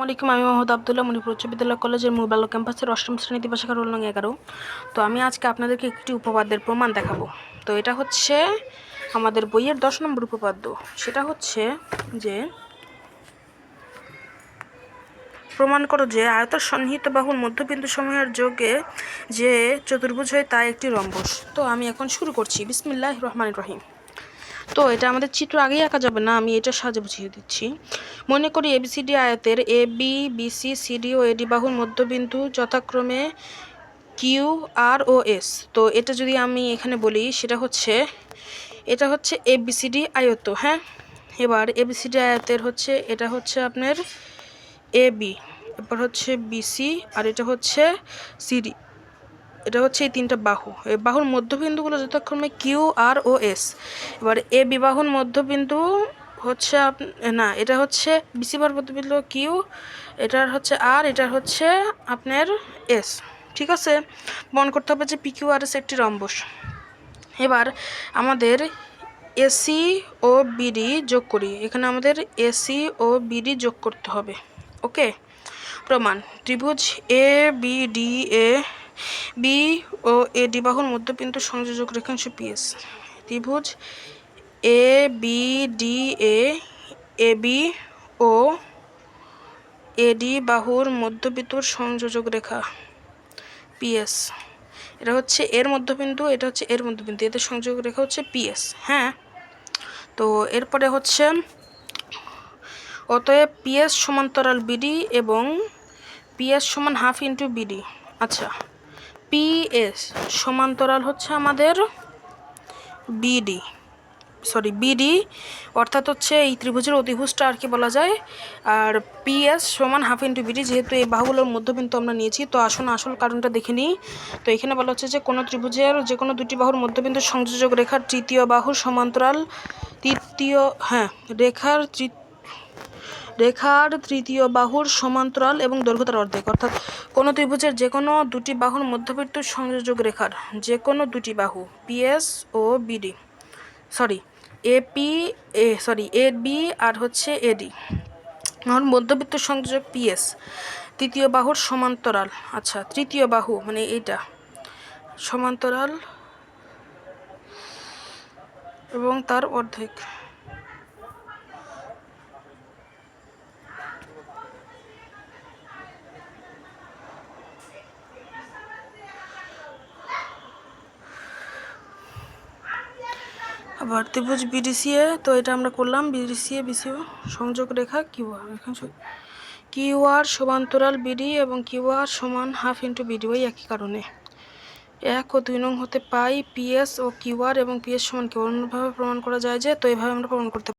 আসসালামু আলাইকুম। আমি মোহাম্মদ আবদুল্লাহ, মণিপুর উচ্চ বিদ্যালয় কলেজের মূল ক্যাম্পাসের অষ্টম শ্রেণী দিবসের রোল নং 11। তো আমি আজকে আপনাদেরকে একটি উপপাদ্যের প্রমাণ দেখাবো। তো এটা হচ্ছে আমাদের বইয়ের 10 নম্বর উপপাদ্য। সেটা হচ্ছে যে প্রমাণ করো যে আয়তার সন্নিহিত বাহুর মধ্যবিন্দু সমূহের যোগে যে চতুর্ভুজ হয় তা একটি রম্বস। তো আমি এখন শুরু করছি। বিসমিল্লাহির রহমানির রহিম। তো এটা আমাদের চিত্র আগেই আঁকা যাবে না, আমি এটা সাজে বুঝিয়ে দিচ্ছি। মনে করি এবিসিডি আয়তের A B BC CD O AD বাহুর মধ্যবিন্দু যথাক্রমে কিউ আর ও এস। তো এটা যদি আমি এখানে বলি সেটা হচ্ছে এটা হচ্ছে এবিসিডি আয়ত। হ্যাঁ, এবার এবিসিডি আয়তের হচ্ছে এটা হচ্ছে আপনার এ বি, এরপর হচ্ছে বিসি, আর এটা হচ্ছে সিডি। এটা হচ্ছে এই তিনটা বাহু। এই বাহুর মধ্যবিন্দুগুলো যথাক্রমে কিউ আর ও এস। এবার এ বিবাহুর মধ্যবিন্দু হচ্ছে না, এটা হচ্ছে বিসি বাহুর মধ্যবিন্দু কিউ, এটার হচ্ছে আর, এটার হচ্ছে আপনার এস। ঠিক আছে, মনে করতে হবে যে পি কিউ আর এস একটি রম্বস। এবার আমাদের এসি ও বিডি যোগ করি। এখানে আমাদের এসি ও বিডি যোগ করতে হবে। ওকে, প্রমাণ: ত্রিভুজ A B D A B ও এ ডি বাহুর মধ্যবিন্দু সংযোজক রেখাংশ পিএস। ত্রিভুজ A B D A B ও এডি বাহুর মধ্যবিন্দুর সংযোজক রেখা পিএস। এটা হচ্ছে এর মধ্যবিন্দু, এটা হচ্ছে এর মধ্যবিন্দু, এদের সংযোগ রেখা হচ্ছে পিএস। হ্যাঁ, তো এরপরে হচ্ছে অতএব পিএস সমান্তরাল বিডি এবং পিএস সমান হাফ ইন্টু বিডি। আচ্ছা, পিএস সমান্তরাল হচ্ছে আমাদের বিডি, বিডি অর্থাৎ হচ্ছে এই ত্রিভুজের অতিভুজটা আর কি বলা যায়। আর পিএস সমান হাফ ইন্টু বিডি, যেহেতু এই বাহুগুলোর মধ্যবিন্দু আমরা নিয়েছি। তো আসুন আসল কারণটা দেখে নিই। তো এখানে বলা হচ্ছে যে কোনো ত্রিভুজের যে কোনো দুটি বাহুর মধ্যবিন্দু সংযোজক রেখার তৃতীয় বাহুর সমান্তরাল রেখার তৃতীয় বাহুর সমান্তরাল এবং দৈর্ঘ্য তার অর্ধেক। অর্থাৎ কোনো ত্রিভুজের যে কোনো দুটি বাহুর মধ্যবিন্দু সংযোজক রেখার যে কোনো দুটি বাহু PS O BD, A B আর হচ্ছে এডি, আমার মধ্যবিত্ত সংযোজক পিএস তৃতীয় বাহুর সমান্তরাল। আচ্ছা, তৃতীয় বাহু মানে এইটা সমান্তরাল এবং তার অর্ধেক। আবার ত্রিভুজ বিডিসিএ, তো এটা আমরা করলাম বিডিসিএ বিসিও সংযোগ রেখা কিউআর। এখন কিউআর সমান্তরাল বিডি এবং কিউআর সমান হাফ ইন্টু বিডি, ওই একই কারণে 1 ও 2 নং হতে পাই পিএস ও কিউআর এবং পিএস সমান কিউ। অন্যভাবে প্রমাণ করা যায় যে, তো এইভাবে আমরা প্রমাণ করতে